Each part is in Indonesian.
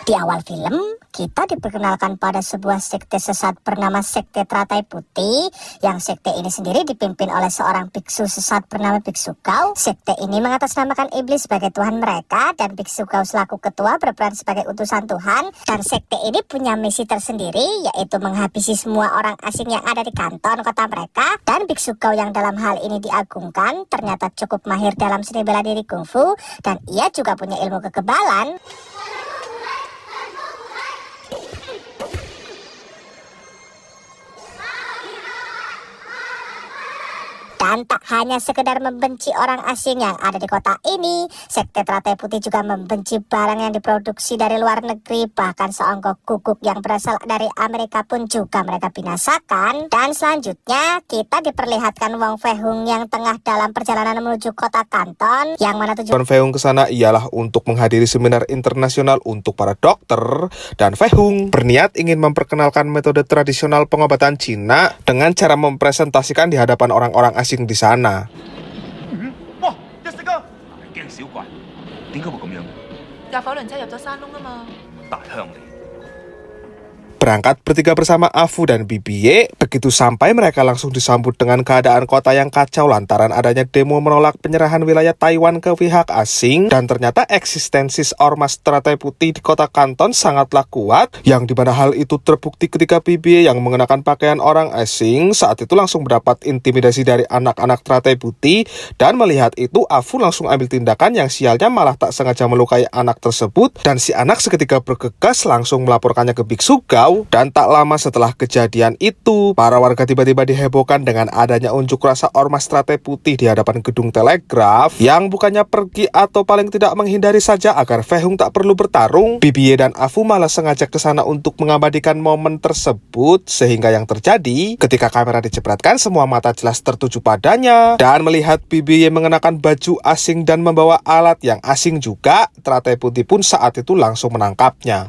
Di awal film, kita diperkenalkan pada sebuah sekte sesat bernama Sekte Teratai Putih, yang sekte ini sendiri dipimpin oleh seorang biksu sesat bernama Biksu Gao. Sekte ini mengatasnamakan iblis sebagai Tuhan mereka, dan Biksu Gao selaku ketua berperan sebagai utusan Tuhan. Dan sekte ini punya misi tersendiri, yaitu menghabisi semua orang asing yang ada di kanton kota mereka. Dan Biksu Gao yang dalam hal ini diagungkan, ternyata cukup mahir dalam seni bela diri kungfu, dan ia juga punya ilmu kekebalan. Dan tak hanya sekedar membenci orang asing yang ada di kota ini, Sekte Teratai Putih juga membenci barang yang diproduksi dari luar negeri. Bahkan seonggok guguk yang berasal dari Amerika pun juga mereka binasakan. Dan selanjutnya kita diperlihatkan Wong Fei Hung yang tengah dalam perjalanan menuju kota Kanton, yang mana tujuan Fei Hung ke sana ialah untuk menghadiri seminar internasional untuk para dokter. Dan Fei Hung berniat ingin memperkenalkan metode tradisional pengobatan Cina dengan cara mempresentasikan di hadapan orang-orang asing di sana. Wah, 一食啊！驚小怪，點解會咁樣？架火輪車入咗山窿啊嘛。大鄉里。 Berangkat bertiga bersama Afu dan Bibiye. Begitu sampai, mereka langsung disambut dengan keadaan kota yang kacau lantaran adanya demo menolak penyerahan wilayah Taiwan ke pihak asing. Dan ternyata eksistensi Ormas Teratai Putih di kota Kanton sangatlah kuat, yang dimana hal itu terbukti ketika Bibiye yang mengenakan pakaian orang asing saat itu langsung mendapat intimidasi dari anak-anak Teratai Putih. Dan melihat itu, Afu langsung ambil tindakan yang sialnya malah tak sengaja melukai anak tersebut. Dan si anak seketika bergegas langsung melaporkannya ke Biksu Gao. Dan tak lama setelah kejadian itu, para warga tiba-tiba dihebohkan dengan adanya unjuk rasa Ormas Teratai Putih di hadapan gedung telegraf, yang bukannya pergi atau paling tidak menghindari saja agar Fei Hung tak perlu bertarung, Bibiye dan Afu malah sengaja ke sana untuk mengabadikan momen tersebut. Sehingga yang terjadi, ketika kamera dicepratkan, semua mata jelas tertuju padanya. Dan melihat Bibiye mengenakan baju asing dan membawa alat yang asing juga, Teratai Putih pun saat itu langsung menangkapnya.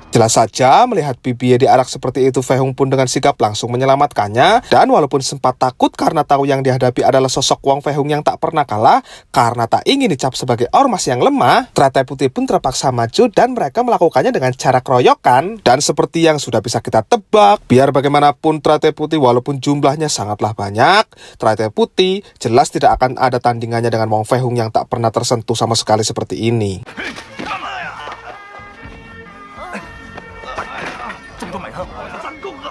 Jelas saja, melihat Bibiye diarak seperti itu, Fei Hung pun dengan sigap langsung menyelamatkannya. Dan walaupun sempat takut karena tahu yang dihadapi adalah sosok Wong Fei Hung yang tak pernah kalah, karena tak ingin dicap sebagai ormas yang lemah, Teratai Putih pun terpaksa maju dan mereka melakukannya dengan cara keroyokan. Dan seperti yang sudah bisa kita tebak, biar bagaimanapun Teratai Putih walaupun jumlahnya sangatlah banyak, Teratai Putih jelas tidak akan ada tandingannya dengan Wong Fei Hung yang tak pernah tersentuh sama sekali seperti ini. 中咗迷香，真功啊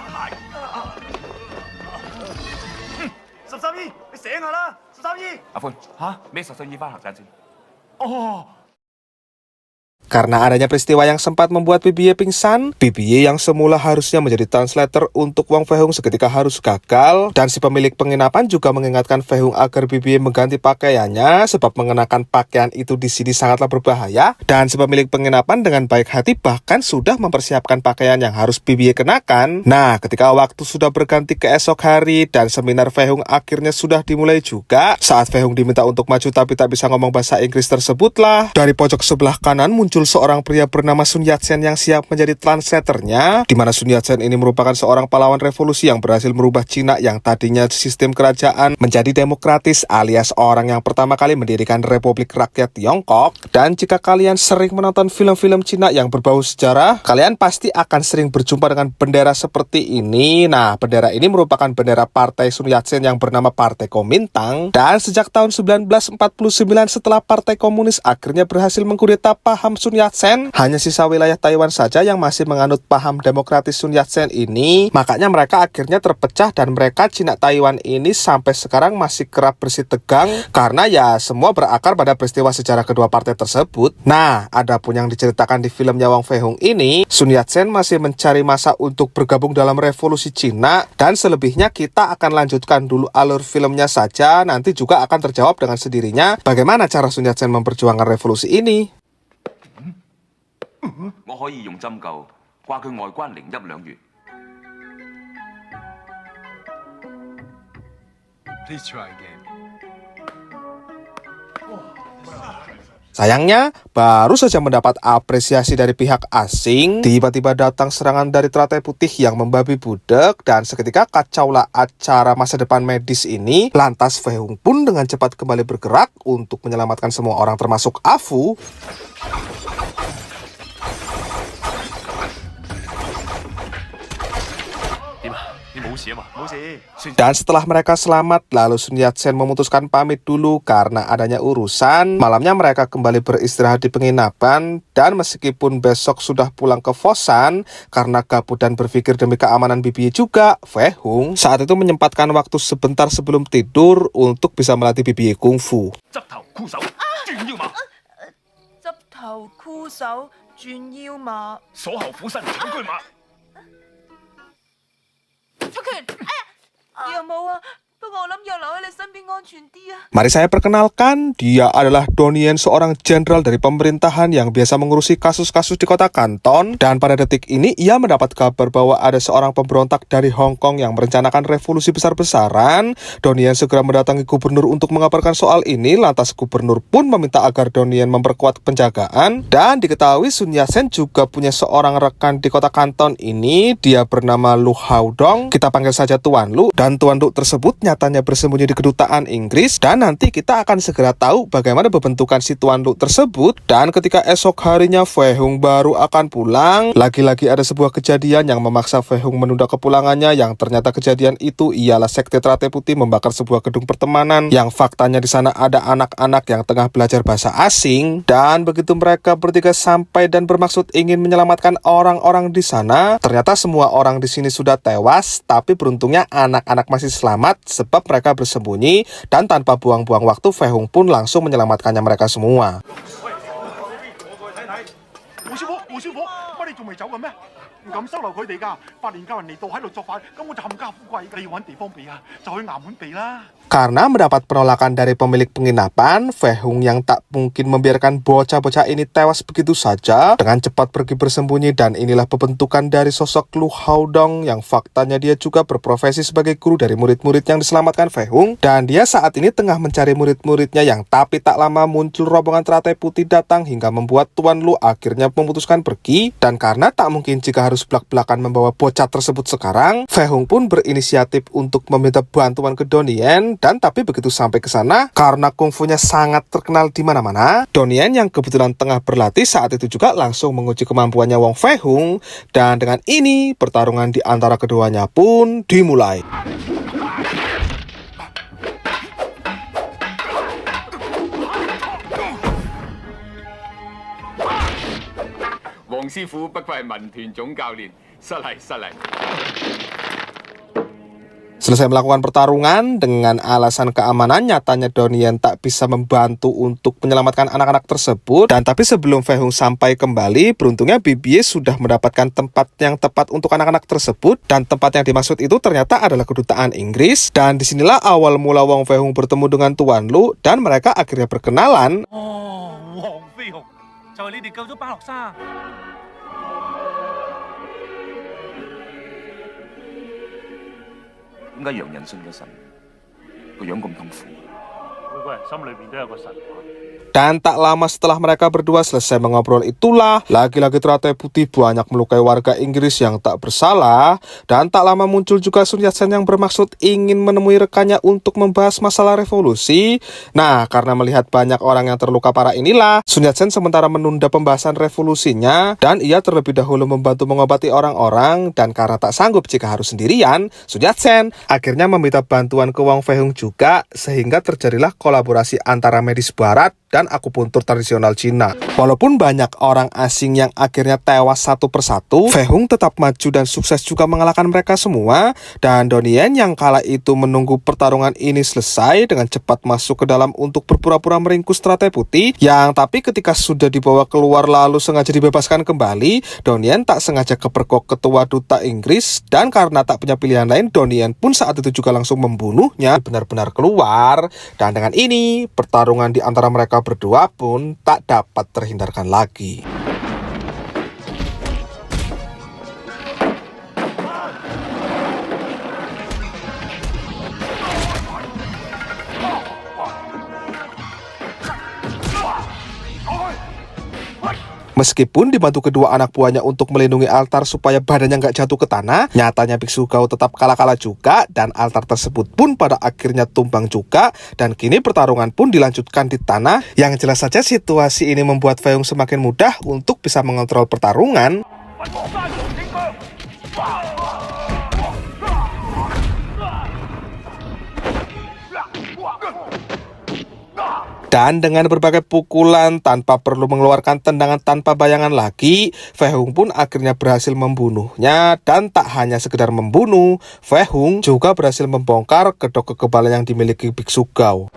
！13姨，你醒下啦！13姨，阿歡嚇咩13姨翻行陣先？哦。 Karena adanya peristiwa yang sempat membuat Bibiye pingsan, Bibiye yang semula harusnya menjadi translator untuk Wong Fei Hung seketika harus gagal. Dan si pemilik penginapan juga mengingatkan Fei Hung agar Bibiye mengganti pakaiannya, sebab mengenakan pakaian itu di sini sangatlah berbahaya. Dan si pemilik penginapan dengan baik hati bahkan sudah mempersiapkan pakaian yang harus Bibiye kenakan. Nah, ketika waktu sudah berganti ke esok hari dan seminar Fei Hung akhirnya sudah dimulai juga, saat Fei Hung diminta untuk maju tapi tak bisa ngomong bahasa Inggris tersebutlah, dari pojok sebelah kanan muncul seorang pria bernama Sun Yat-sen yang siap menjadi translatornya, di mana Sun Yat-sen ini merupakan seorang pahlawan revolusi yang berhasil merubah Cina yang tadinya sistem kerajaan menjadi demokratis, alias orang yang pertama kali mendirikan Republik Rakyat Tiongkok. Dan jika kalian sering menonton film-film Cina yang berbau sejarah, kalian pasti akan sering berjumpa dengan bendera seperti ini. Nah, bendera ini merupakan bendera partai Sun Yat-sen yang bernama Partai Kuomintang. Dan sejak tahun 1949 setelah Partai Komunis akhirnya berhasil mengkudeta paham Sun Yat-sen, hanya sisa wilayah Taiwan saja yang masih menganut paham demokratis Sun Yat-sen ini. Makanya mereka akhirnya terpecah dan mereka Cina Taiwan ini sampai sekarang masih kerap bersitegang karena ya semua berakar pada peristiwa sejarah kedua partai tersebut. Nah, adapun yang diceritakan di filmnya Wong Fei Hung ini, Sun Yat-sen masih mencari masa untuk bergabung dalam revolusi Cina, dan selebihnya kita akan lanjutkan dulu alur filmnya saja. Nanti juga akan terjawab dengan sendirinya bagaimana cara Sun Yat-sen memperjuangkan revolusi ini. 我可以用針灸掛佢外關零一兩月。Please try again。Sayangnya, baru saja mendapat apresiasi dari pihak asing, tiba-tiba datang serangan dari teratai putih yang membabi budak, dan seketika kacaulah acara masa depan medis ini. Lantas Fei Hung pun dengan cepat kembali bergerak untuk menyelamatkan semua orang termasuk Afu. Dan setelah mereka selamat, lalu Sun Yat-sen memutuskan pamit dulu karena adanya urusan. Malamnya mereka kembali beristirahat di penginapan, dan meskipun besok sudah pulang ke Fosan, karena gabut dan berpikir demi keamanan BBY juga, Fei Hung saat itu menyempatkan waktu sebentar sebelum tidur untuk bisa melatih BBY kungfu. 執頭箍手轉腰馬，鎖後虎身長車馬。出拳！有冇啊？不過我諗要留喺你身邊安全啲啊。 Mari saya perkenalkan, dia adalah Donnie Yen, seorang jenderal dari pemerintahan yang biasa mengurusi kasus-kasus di kota Kanton. Dan pada detik ini, ia mendapat kabar bahwa ada seorang pemberontak dari Hong Kong yang merencanakan revolusi besar-besaran. Donnie Yen segera mendatangi gubernur untuk mengabarkan soal ini. Lantas gubernur pun meminta agar Donnie Yen memperkuat penjagaan. Dan diketahui Sun Yat-sen juga punya seorang rekan di kota Kanton ini. Dia bernama Lu Haodong. Kita panggil saja Tuan Lu. Dan Tuan Lu tersebut nyatanya bersembunyi di kedutaan Inggris, dan nanti kita akan segera tahu bagaimana bentukan si Tuan Lu tersebut. Dan ketika esok harinya Fei Hung baru akan pulang, lagi-lagi ada sebuah kejadian yang memaksa Fei Hung menunda kepulangannya, yang ternyata kejadian itu ialah sekte Teratai Putih membakar sebuah gedung pertemanan yang faktanya di sana ada anak-anak yang tengah belajar bahasa asing. Dan begitu mereka bertiga sampai dan bermaksud ingin menyelamatkan orang-orang di sana, ternyata semua orang di sini sudah tewas, tapi beruntungnya anak-anak masih selamat sebab mereka bersembunyi, dan tanpa buang-buang waktu Fei Hung pun langsung menyelamatkannya mereka semua. 胡師傅，乜你仲未走嘅咩？唔敢收留佢哋㗎，百年教人嚟到喺度作反，咁我就冚家富貴，你要揾地方避啊，就去衙門避啦。 Karena mendapat penolakan dari pemilik penginapan, Fei Hung yang tak mungkin membiarkan bocah-bocah ini tewas begitu saja, dengan cepat pergi bersembunyi. Dan inilah pembentukan dari sosok Lu Haodong yang faktanya dia juga berprofesi sebagai guru dari murid-murid yang diselamatkan Fei Hung. Dan dia saat ini tengah mencari murid-muridnya, yang tapi tak lama muncul rombongan Teratai Putih datang hingga membuat Tuan Lu akhirnya memutuskan pergi. Dan karena tak mungkin jika harus belak-belakan membawa bocah tersebut sekarang, Fei Hung pun berinisiatif untuk meminta bantuan ke Donnie Yen. Dan tapi begitu sampai ke sana, karena kungfunya sangat terkenal di mana-mana, Donnie Yen yang kebetulan tengah berlatih saat itu juga langsung menguji kemampuannya Wong Fei Hung. Dan dengan ini pertarungan di antara keduanya pun dimulai. Wong師傅不愧係民團總教練，失禮。 Selesai melakukan pertarungan, dengan alasan keamanan, nyatanya Donnie Yen tak bisa membantu untuk menyelamatkan anak-anak tersebut. Dan tapi sebelum Fei Hung sampai kembali, beruntungnya BBY sudah mendapatkan tempat yang tepat untuk anak-anak tersebut. Dan tempat yang dimaksud itu ternyata adalah kedutaan Inggris. Dan disinilah awal mula Wong Fei Hung bertemu dengan Tuan Lu, dan mereka akhirnya berkenalan. 黃飛鴻就係你哋救咗巴洛沙。點解洋人信嘅神個樣咁痛苦？每個人心裏邊都有個神。 Dan tak lama setelah mereka berdua selesai mengobrol itulah, lagi-lagi Teratai Putih banyak melukai warga Inggris yang tak bersalah. Dan tak lama muncul juga Sun Yat-sen yang bermaksud ingin menemui rekannya untuk membahas masalah revolusi. Nah, karena melihat banyak orang yang terluka parah inilah, Sun Yat-sen sementara menunda pembahasan revolusinya, dan ia terlebih dahulu membantu mengobati orang-orang. Dan karena tak sanggup jika harus sendirian, Sun Yat-sen akhirnya meminta bantuan ke Wong Fei Hung juga, sehingga terjadilah kolaborasi antara medis barat dan akupuntur tradisional Cina. Walaupun banyak orang asing yang akhirnya tewas satu persatu, Fei Hung tetap maju dan sukses juga mengalahkan mereka semua. Dan Donnie Yen yang kala itu menunggu pertarungan ini selesai, dengan cepat masuk ke dalam untuk berpura-pura meringkus Teratai Putih. Yang tapi ketika sudah dibawa keluar lalu sengaja dibebaskan kembali, Donnie Yen tak sengaja kepergok ketua duta Inggris. Dan karena tak punya pilihan lain, Donnie Yen pun saat itu juga langsung membunuhnya, benar-benar keluar. Dan dengan ini pertarungan di antara mereka berdua pun tak dapat terhindarkan lagi. Meskipun dibantu kedua anak buahnya untuk melindungi altar supaya badannya nggak jatuh ke tanah, nyatanya biksu Gao tetap kalah-kalah juga dan altar tersebut pun pada akhirnya tumbang juga dan kini pertarungan pun dilanjutkan di tanah. Yang jelas saja situasi ini membuat Fei Hung semakin mudah untuk bisa mengontrol pertarungan. Dan dengan berbagai pukulan tanpa perlu mengeluarkan tendangan tanpa bayangan lagi, Fei Hung pun akhirnya berhasil membunuhnya. Dan tak hanya sekedar membunuh, Fei Hung juga berhasil membongkar kedok kekebalan yang dimiliki biksu Gao.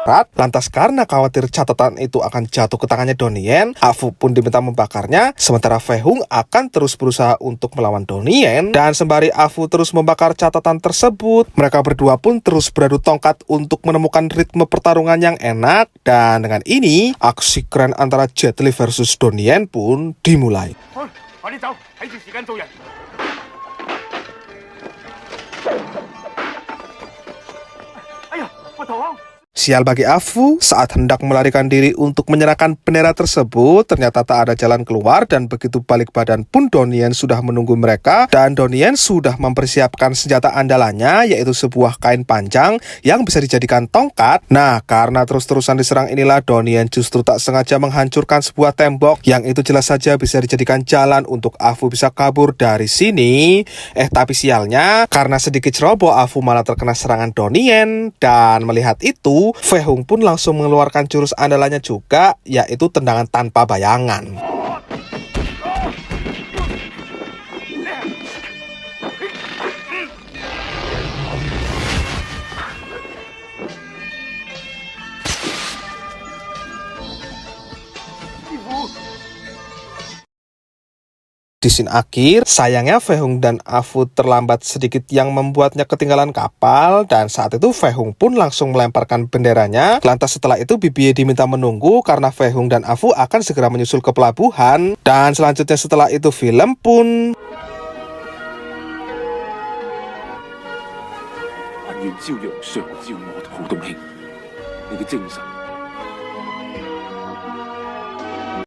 Lantas karena khawatir catatan itu akan jatuh ke tangannya Donnie Yen, Afu pun diminta membakarnya, sementara Fei Hung akan terus berusaha untuk melawan Donnie Yen. Dan sembari Afu terus membakar catatan tersebut, mereka berdua pun terus beradu tongkat untuk menemukan ritme pertarungan yang enak. Dan dengan ini, aksi keren antara Jet Li versus Donnie Yen pun dimulai. Sial bagi Afu, saat hendak melarikan diri untuk menyerahkan bendera tersebut, ternyata tak ada jalan keluar dan begitu balik badan pun Donnie Yen sudah menunggu mereka dan Donnie Yen sudah mempersiapkan senjata andalannya yaitu sebuah kain panjang yang bisa dijadikan tongkat. Nah, karena terus-terusan diserang inilah Donnie Yen justru tak sengaja menghancurkan sebuah tembok yang itu jelas saja bisa dijadikan jalan untuk Afu bisa kabur dari sini. Tapi sialnya, karena sedikit ceroboh Afu malah terkena serangan Donnie Yen dan melihat itu Fei Hung pun langsung mengeluarkan jurus andalannya juga, yaitu tendangan tanpa bayangan. Di scene akhir, sayangnya Fei Hung dan Afu terlambat sedikit yang membuatnya ketinggalan kapal dan saat itu Fei Hung pun langsung melemparkan benderanya. Lantas setelah itu BBA diminta menunggu karena Fei Hung dan Afu akan segera menyusul ke pelabuhan. Dan selanjutnya setelah itu film pun... 元朝陽上照我陶洞慶，你嘅精神